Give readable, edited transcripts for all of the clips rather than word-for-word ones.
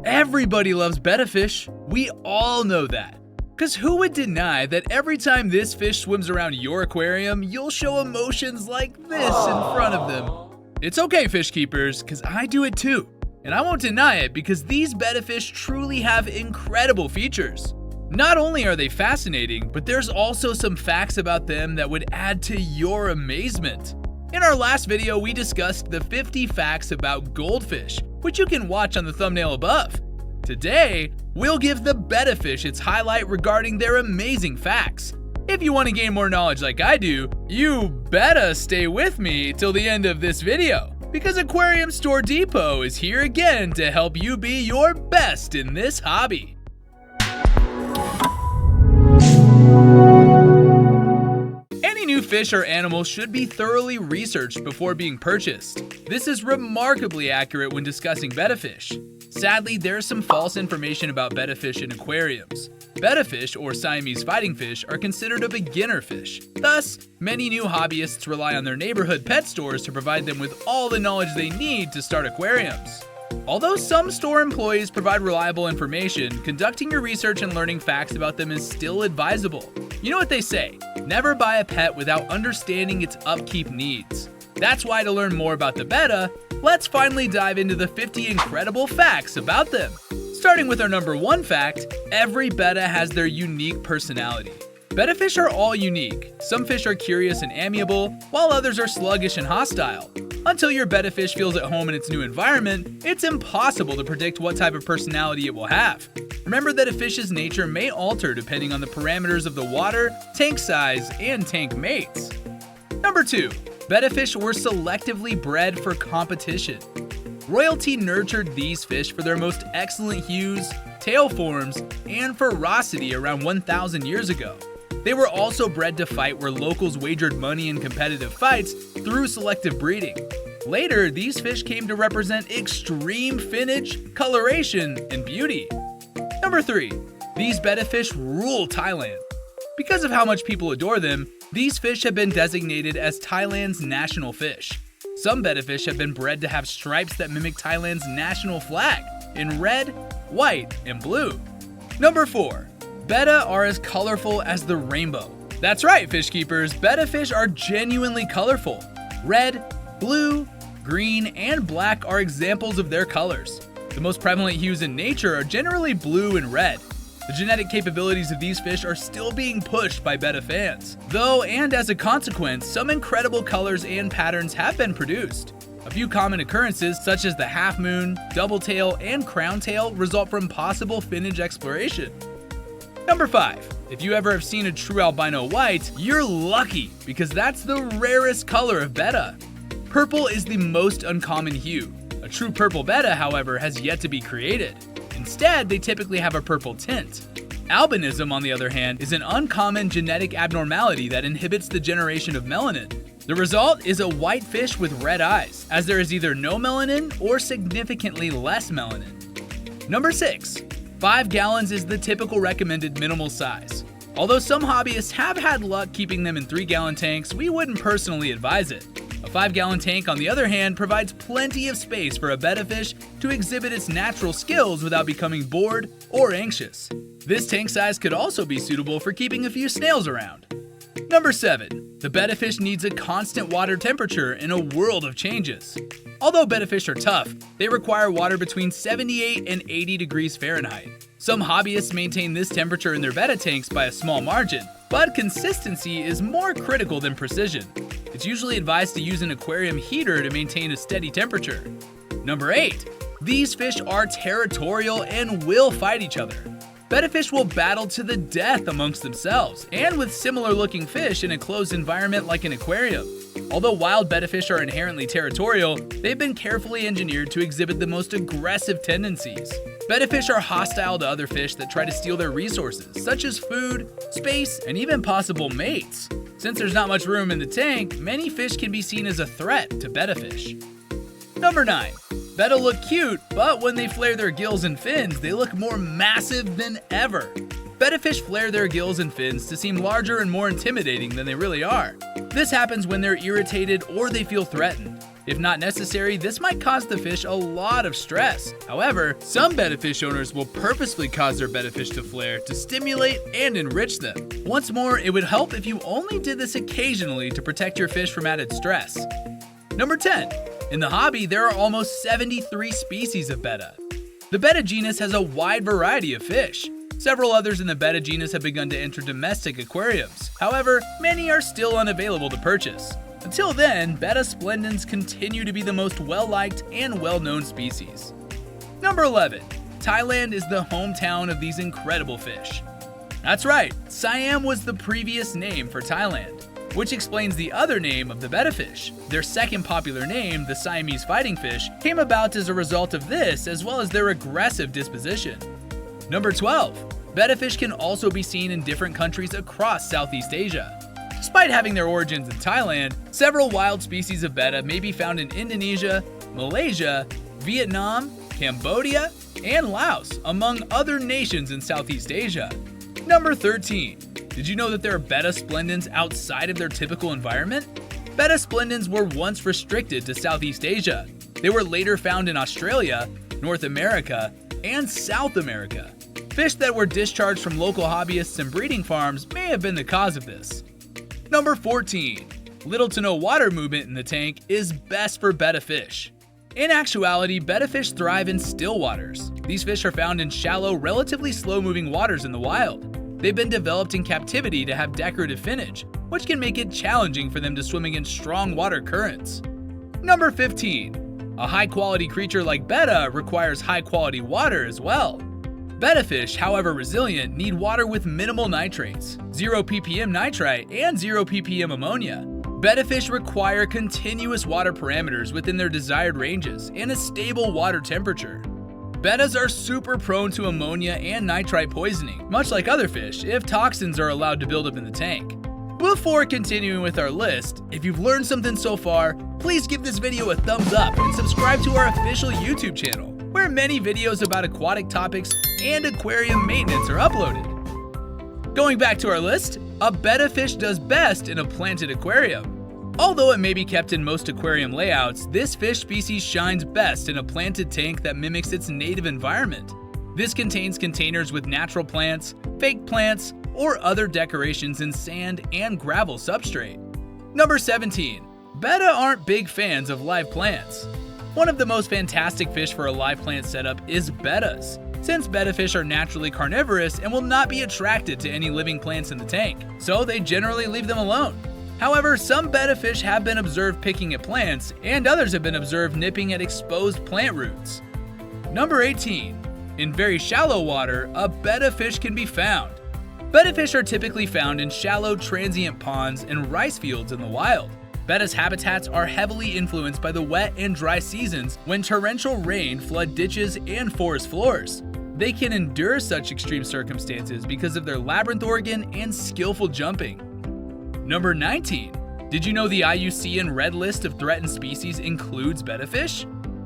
Everybody loves betta fish. We all know that. Cause who would deny that every time this fish swims around your aquarium, you'll show emotions like this in front of them. It's okay, fish keepers, cause I do it too. And I won't deny it because these betta fish truly have incredible features. Not only are they fascinating, but there's also some facts about them that would add to your amazement. In our last video, we discussed the 50 facts about goldfish, which you can watch on the thumbnail above. Today, we'll give the betta fish its highlight regarding their amazing facts. If you want to gain more knowledge like I do, you better stay with me till the end of this video, because Aquarium Store Depot is here again to help you be your best in this hobby. Any new fish or animal should be thoroughly researched before being purchased. This is remarkably accurate when discussing betta fish. Sadly, there is some false information about betta fish in aquariums. Betta fish, or Siamese fighting fish, are considered a beginner fish. Thus, many new hobbyists rely on their neighborhood pet stores to provide them with all the knowledge they need to start aquariums. Although some store employees provide reliable information, conducting your research and learning facts about them is still advisable. You know what they say, never buy a pet without understanding its upkeep needs. That's why to learn more about the betta, let's finally dive into the 50 incredible facts about them. Starting with our number 1 fact, every betta has their unique personality. Betta fish are all unique. Some fish are curious and amiable, while others are sluggish and hostile. Until your betta fish feels at home in its new environment, it's impossible to predict what type of personality it will have. Remember that a fish's nature may alter depending on the parameters of the water, tank size, and tank mates. Number 2. Betta fish were selectively bred for competition. Royalty nurtured these fish for their most excellent hues, tail forms, and ferocity around 1,000 years ago. They were also bred to fight where locals wagered money in competitive fights through selective breeding. Later, these fish came to represent extreme finnage, coloration, and beauty. Number 3. These betta fish rule Thailand. Because of how much people adore them, these fish have been designated as Thailand's national fish. Some betta fish have been bred to have stripes that mimic Thailand's national flag in red, white, and blue. Number 4. Betta are as colorful as the rainbow. That's right, fish keepers, betta fish are genuinely colorful. Red, blue, green, and black are examples of their colors. The most prevalent hues in nature are generally blue and red. The genetic capabilities of these fish are still being pushed by betta fans. Though, and as a consequence, some incredible colors and patterns have been produced. A few common occurrences, such as the half moon, double tail, and crown tail, result from possible finnage exploration. Number 5. If you ever have seen a true albino white, you're lucky, because that's the rarest color of betta. Purple is the most uncommon hue. A true purple betta, however, has yet to be created. Instead, they typically have a purple tint. Albinism, on the other hand, is an uncommon genetic abnormality that inhibits the generation of melanin. The result is a white fish with red eyes, as there is either no melanin or significantly less melanin. Number 6. 5 gallons is the typical recommended minimal size. Although some hobbyists have had luck keeping them in 3-gallon tanks, we wouldn't personally advise it. A 5-gallon tank, on the other hand, provides plenty of space for a betta fish to exhibit its natural skills without becoming bored or anxious. This tank size could also be suitable for keeping a few snails around. Number 7. The betta fish needs a constant water temperature in a world of changes. Although betta fish are tough, they require water between 78 and 80 degrees Fahrenheit. Some hobbyists maintain this temperature in their betta tanks by a small margin, but consistency is more critical than precision. It's usually advised to use an aquarium heater to maintain a steady temperature. Number 8. These fish are territorial and will fight each other. Betta fish will battle to the death amongst themselves, and with similar looking fish in a closed environment like an aquarium. Although wild betta fish are inherently territorial, they've been carefully engineered to exhibit the most aggressive tendencies. Betta fish are hostile to other fish that try to steal their resources, such as food, space, and even possible mates. Since there's not much room in the tank, many fish can be seen as a threat to betta fish. Number 9. Betta look cute, but when they flare their gills and fins, they look more massive than ever. Betta fish flare their gills and fins to seem larger and more intimidating than they really are. This happens when they're irritated or they feel threatened. If not necessary, this might cause the fish a lot of stress. However, some betta fish owners will purposefully cause their betta fish to flare to stimulate and enrich them. Once more, it would help if you only did this occasionally to protect your fish from added stress. Number 10. In the hobby, there are almost 73 species of betta. The betta genus has a wide variety of fish. Several others in the betta genus have begun to enter domestic aquariums. However, many are still unavailable to purchase. Until then, Betta splendens continue to be the most well-liked and well-known species. Number 11. Thailand is the hometown of these incredible fish. That's right, Siam was the previous name for Thailand, which explains the other name of the betta fish. Their second popular name, the Siamese fighting fish, came about as a result of this as well as their aggressive disposition. Number 12. Betta fish can also be seen in different countries across Southeast Asia. Despite having their origins in Thailand, several wild species of betta may be found in Indonesia, Malaysia, Vietnam, Cambodia, and Laos, among other nations in Southeast Asia. Number 13. Did you know that there are betta splendens outside of their typical environment? Betta splendens were once restricted to Southeast Asia. They were later found in Australia, North America, and South America. Fish that were discharged from local hobbyists and breeding farms may have been the cause of this. Number 14. Little to no water movement in the tank is best for betta fish. In actuality, betta fish thrive in still waters. These fish are found in shallow, relatively slow-moving waters in the wild. They've been developed in captivity to have decorative finnage, which can make it challenging for them to swim against strong water currents. Number 15. A high-quality creature like betta requires high-quality water as well. Betta fish, however resilient, need water with minimal nitrates, 0 ppm nitrite, and 0 ppm ammonia. Betta fish require continuous water parameters within their desired ranges and a stable water temperature. Bettas are super prone to ammonia and nitrite poisoning, much like other fish, if toxins are allowed to build up in the tank. Before continuing with our list, if you've learned something so far, please give this video a thumbs up and subscribe to our official YouTube channel, where many videos about aquatic topics and aquarium maintenance are uploaded. Going back to our list, a betta fish does best in a planted aquarium. Although it may be kept in most aquarium layouts, this fish species shines best in a planted tank that mimics its native environment. This contains containers with natural plants, fake plants, or other decorations in sand and gravel substrate. Number 17. Betta aren't big fans of live plants. One of the most fantastic fish for a live plant setup is bettas, since betta fish are naturally carnivorous and will not be attracted to any living plants in the tank, so they generally leave them alone. However, some betta fish have been observed picking at plants, and others have been observed nipping at exposed plant roots. Number 18. In very shallow water, a betta fish can be found. Betta fish are typically found in shallow, transient ponds and rice fields in the wild. Betta's habitats are heavily influenced by the wet and dry seasons when torrential rain flood ditches and forest floors. They can endure such extreme circumstances because of their labyrinth organ and skillful jumping. Number 19. Did you know the IUCN Red List of threatened species includes betta fish?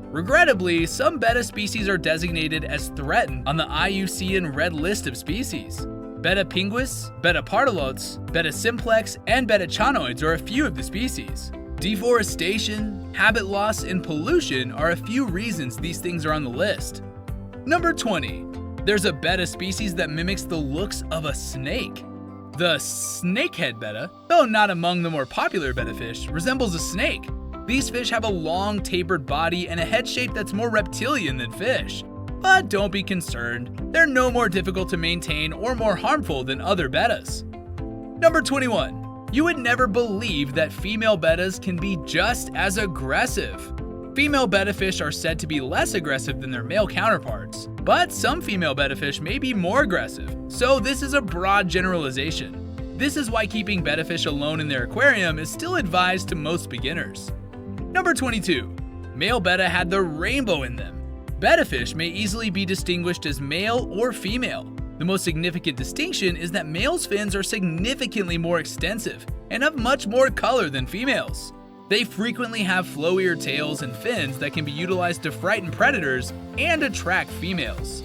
Regrettably, some betta species are designated as threatened on the IUCN Red List of species. Betta pinguis, Betta partelotes, Betta simplex, and Betta chonoids are a few of the species. Deforestation, habit loss, and pollution are a few reasons these things are on the list. Number 20. There's a betta species that mimics the looks of a snake. The snakehead betta, though not among the more popular betta fish, resembles a snake. These fish have a long, tapered body and a head shape that's more reptilian than fish. But don't be concerned, they're no more difficult to maintain or more harmful than other bettas. Number 21. You would never believe that female bettas can be just as aggressive. Female betta fish are said to be less aggressive than their male counterparts, but some female betta fish may be more aggressive, so this is a broad generalization. This is why keeping betta fish alone in their aquarium is still advised to most beginners. Number 22. Male betta had the rainbow in them. Betta fish may easily be distinguished as male or female. The most significant distinction is that males' fins are significantly more extensive and have much more color than females. They frequently have flowier tails and fins that can be utilized to frighten predators and attract females.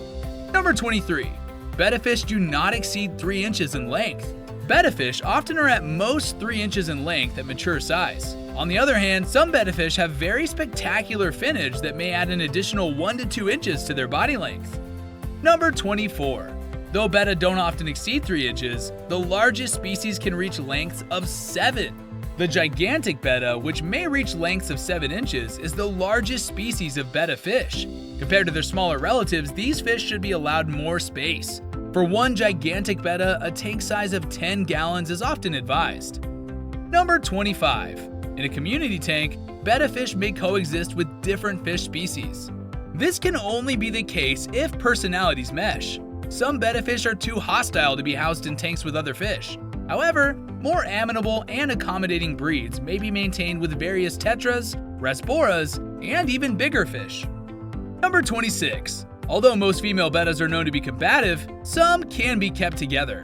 Number 23. Betta fish do not exceed 3 inches in length. Betta fish often are at most 3 inches in length at mature size. On the other hand, some betta fish have very spectacular finnage that may add an additional 1 to 2 inches to their body length. Number 24. Though betta don't often exceed 3 inches, the largest species can reach lengths of 7. The gigantic betta, which may reach lengths of 7 inches, is the largest species of betta fish. Compared to their smaller relatives, these fish should be allowed more space. For one gigantic betta, a tank size of 10 gallons is often advised. Number 25. In a community tank, betta fish may coexist with different fish species. This can only be the case if personalities mesh. Some betta fish are too hostile to be housed in tanks with other fish. However, more amenable and accommodating breeds may be maintained with various tetras, rasboras, and even bigger fish. Number 26. Although most female bettas are known to be combative, some can be kept together.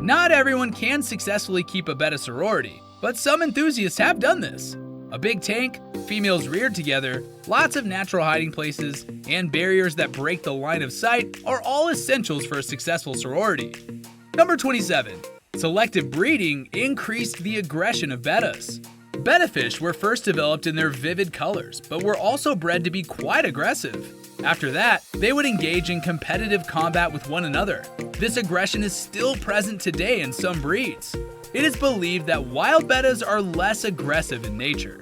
Not everyone can successfully keep a Betta sorority, but some enthusiasts have done this. A big tank, females reared together, lots of natural hiding places, and barriers that break the line of sight are all essentials for a successful sorority. Number 27. Selective breeding increased the aggression of bettas. Betta fish were first developed in their vivid colors, but were also bred to be quite aggressive. After that, they would engage in competitive combat with one another. This aggression is still present today in some breeds. It is believed that wild bettas are less aggressive in nature.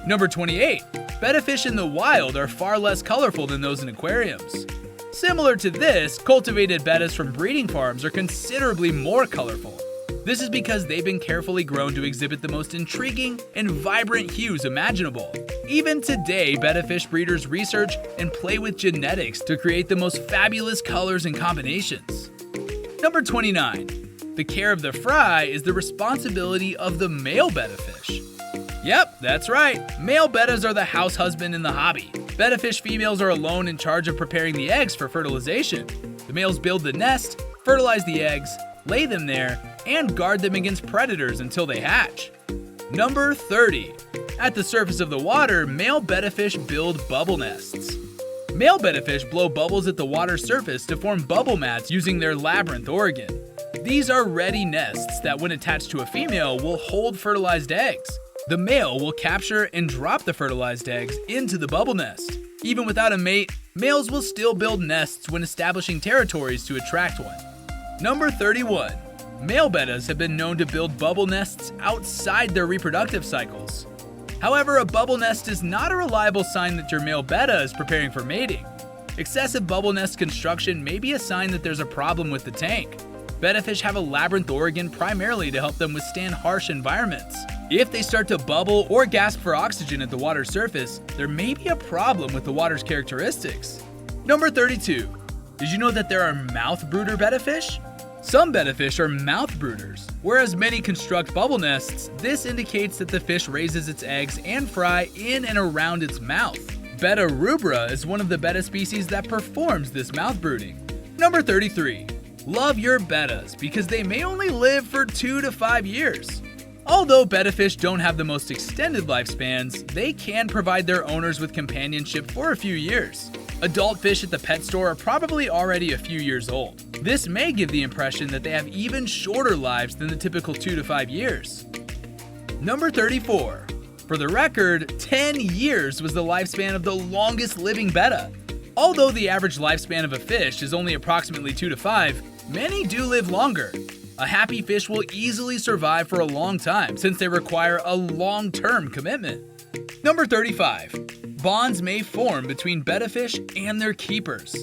Number 28. Betta fish in the wild are far less colorful than those in aquariums. Similar to this, cultivated bettas from breeding farms are considerably more colorful. This is because they've been carefully grown to exhibit the most intriguing and vibrant hues imaginable. Even today, betta fish breeders research and play with genetics to create the most fabulous colors and combinations. Number 29. The care of the fry is the responsibility of the male betta fish. Yep, that's right. Male bettas are the house husband in the hobby. Betta fish females are alone in charge of preparing the eggs for fertilization. The males build the nest, fertilize the eggs, lay them there, and guard them against predators until they hatch. Number 30. At the surface of the water, male betta fish build bubble nests. Male betta fish blow bubbles at the water's surface to form bubble mats using their labyrinth organ. These are ready nests that, when attached to a female, will hold fertilized eggs. The male will capture and drop the fertilized eggs into the bubble nest. Even without a mate, males will still build nests when establishing territories to attract one. Number 31. Male bettas have been known to build bubble nests outside their reproductive cycles. However, a bubble nest is not a reliable sign that your male betta is preparing for mating. Excessive bubble nest construction may be a sign that there's a problem with the tank. Betta fish have a labyrinth organ primarily to help them withstand harsh environments. If they start to bubble or gasp for oxygen at the water's surface, there may be a problem with the water's characteristics. Number 32. Did you know that there are mouth brooder betta fish? Some betta fish are mouth brooders. Whereas many construct bubble nests, this indicates that the fish raises its eggs and fry in and around its mouth. Betta rubra is one of the betta species that performs this mouth brooding. Number 33. Love your bettas because they may only live for 2 to 5 years. Although betta fish don't have the most extended lifespans, they can provide their owners with companionship for a few years. Adult fish at the pet store are probably already a few years old. This may give the impression that they have even shorter lives than the typical 2 to 5 years. Number 34. For the record, 10 years was the lifespan of the longest living betta. Although the average lifespan of a fish is only approximately 2 to 5, many do live longer. A happy fish will easily survive for a long time since they require a long-term commitment. Number 35. Bonds may form between betta fish and their keepers.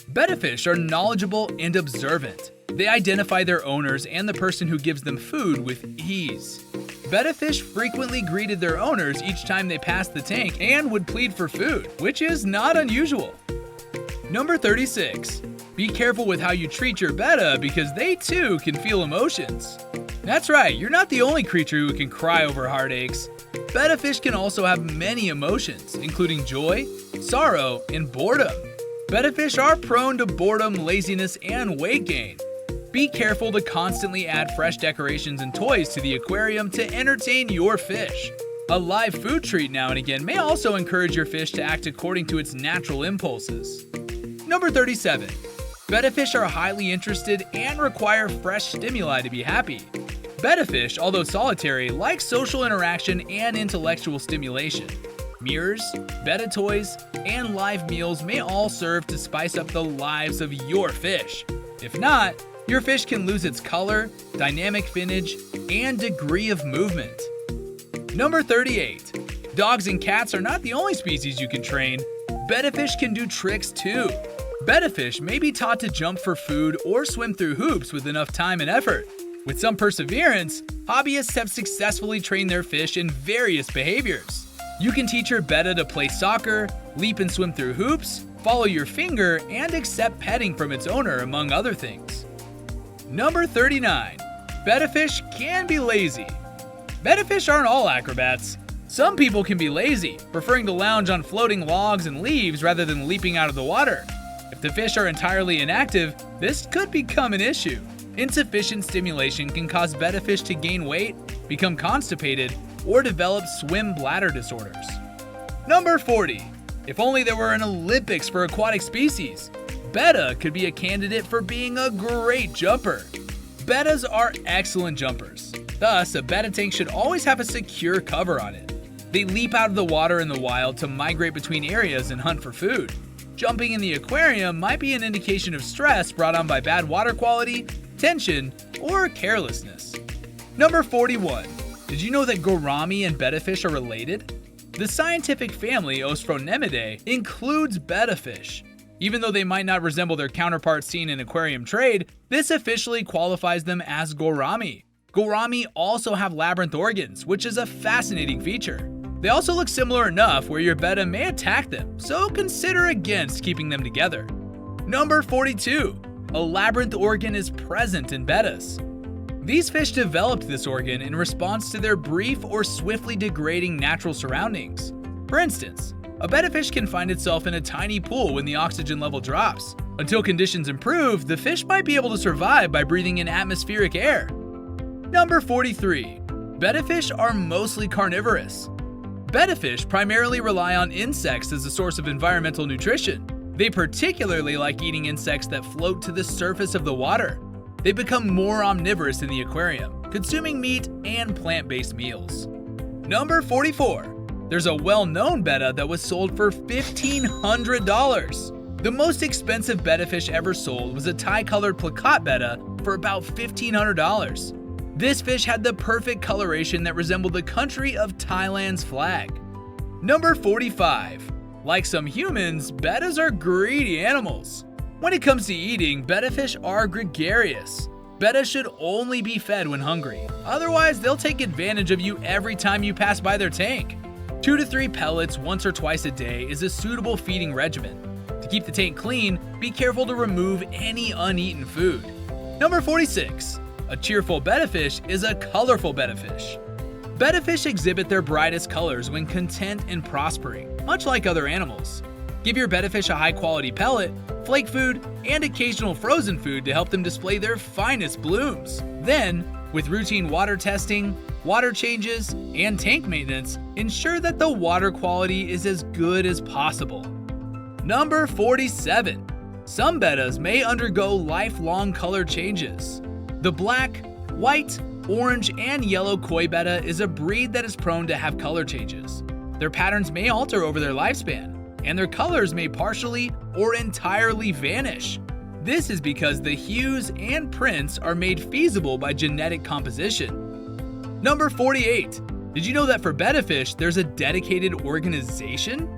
Betta fish are knowledgeable and observant. They identify their owners and the person who gives them food with ease. Betta fish frequently greeted their owners each time they passed the tank and would plead for food, which is not unusual. Number 36. Be careful with how you treat your betta because they too can feel emotions. That's right, you're not the only creature who can cry over heartaches. Betta fish can also have many emotions, including joy, sorrow, and boredom. Betta fish are prone to boredom, laziness, and weight gain. Be careful to constantly add fresh decorations and toys to the aquarium to entertain your fish. A live food treat now and again may also encourage your fish to act according to its natural impulses. Number 37. Betta fish are highly interested and require fresh stimuli to be happy. Betta fish, although solitary, like social interaction and intellectual stimulation. Mirrors, Betta toys, and live meals may all serve to spice up the lives of your fish. If not, your fish can lose its color, dynamic finnage, and degree of movement. Number 38. Dogs and cats are not the only species you can train. Betta fish can do tricks too. Betta fish may be taught to jump for food or swim through hoops with enough time and effort. With some perseverance, hobbyists have successfully trained their fish in various behaviors. You can teach your Betta to play soccer, leap and swim through hoops, follow your finger, and accept petting from its owner, among other things. Number 39. Betta fish can be lazy. Betta fish aren't all acrobats. Some people can be lazy, preferring to lounge on floating logs and leaves rather than leaping out of the water. If the fish are entirely inactive, this could become an issue. Insufficient stimulation can cause Betta fish to gain weight, become constipated, or develop swim bladder disorders. Number 40. If only there were an Olympics for aquatic species. Betta could be a candidate for being a great jumper. Bettas are excellent jumpers. Thus, a Betta tank should always have a secure cover on it. They leap out of the water in the wild to migrate between areas and hunt for food. Jumping in the aquarium might be an indication of stress brought on by bad water quality, tension, or carelessness. Number 41. Did you know that gourami and Betta fish are related? The scientific family Ostronemidae includes Betta fish. Even though they might not resemble their counterparts seen in aquarium trade, this officially qualifies them as gourami. Gourami also have labyrinth organs, which is a fascinating feature. They also look similar enough where your Betta may attack them, so consider against keeping them together. Number 42. A labyrinth organ is present in Bettas. These fish developed this organ in response to their brief or swiftly degrading natural surroundings. For instance, a Betta fish can find itself in a tiny pool when the oxygen level drops. Until conditions improve, the fish might be able to survive by breathing in atmospheric air. Number 43. Betta fish are mostly carnivorous. Betta fish primarily rely on insects as a source of environmental nutrition. They particularly like eating insects that float to the surface of the water. They become more omnivorous in the aquarium, consuming meat and plant-based meals. Number 44. There's a well-known Betta that was sold for $1,500. The most expensive Betta fish ever sold was a Thai-colored plakat Betta for about $1,500. This fish had the perfect coloration that resembled the country of Thailand's flag. Number 45. Like some humans, Bettas are greedy animals. When it comes to eating, Betta fish are gregarious. Bettas should only be fed when hungry. Otherwise, they'll take advantage of you every time you pass by their tank. 2 to 3 pellets once or twice a day is a suitable feeding regimen. To keep the tank clean, be careful to remove any uneaten food. Number 46. A cheerful Betta fish is a colorful Betta fish. Betta fish exhibit their brightest colors when content and prospering, much like other animals. Give your Betta fish a high-quality pellet, flake food, and occasional frozen food to help them display their finest blooms. Then, with routine water testing, water changes, and tank maintenance, ensure that the water quality is as good as possible. Number 47. Some Bettas may undergo lifelong color changes. The black, white, orange, and yellow koi Betta is a breed that is prone to have color changes. Their patterns may alter over their lifespan, and their colors may partially or entirely vanish. This is because the hues and prints are made feasible by genetic composition. Number 48. Did you know that for Betta fish, there's a dedicated organization?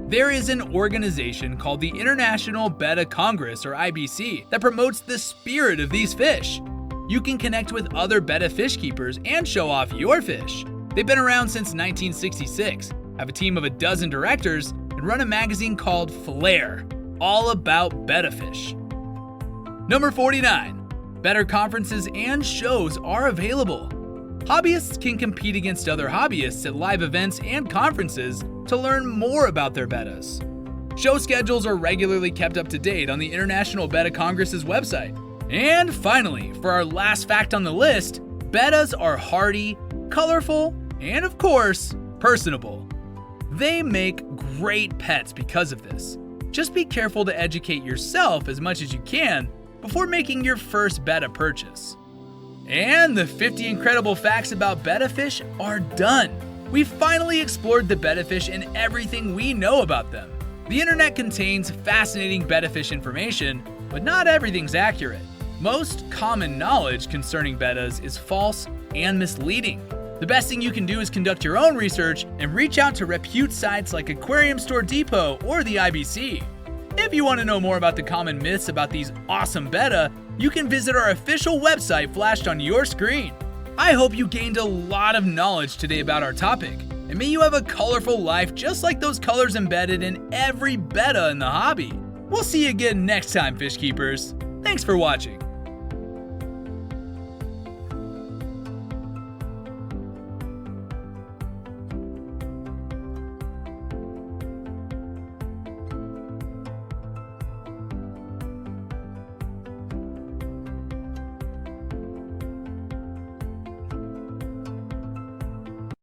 There is an organization called the International Betta Congress, or IBC, that promotes the spirit of these fish. You can connect with other Betta fish keepers and show off your fish. They've been around since 1966, have a team of 12 directors, and run a magazine called Flair, all about Betta fish. Number 49. Betta conferences and shows are available. Hobbyists can compete against other hobbyists at live events and conferences to learn more about their Bettas. Show schedules are regularly kept up to date on the International Betta Congress's website. And finally, for our last fact on the list, Bettas are hardy, colorful, and of course, personable. They make great pets because of this. Just be careful to educate yourself as much as you can before making your first Betta purchase. And the 50 incredible facts about betta fish are done. We've finally explored the betta fish and everything we know about them. The internet contains fascinating betta fish information, but not everything's accurate. Most common knowledge concerning bettas is false and misleading. The best thing you can do is conduct your own research and reach out to repute sites like Aquarium Store Depot or the IBC. If you want to know more about the common myths about these awesome betta, you can visit our official website flashed on your screen. I hope you gained a lot of knowledge today about our topic, and may you have a colorful life just like those colors embedded in every betta in the hobby. We'll see you again next time, fish keepers. Thanks for watching.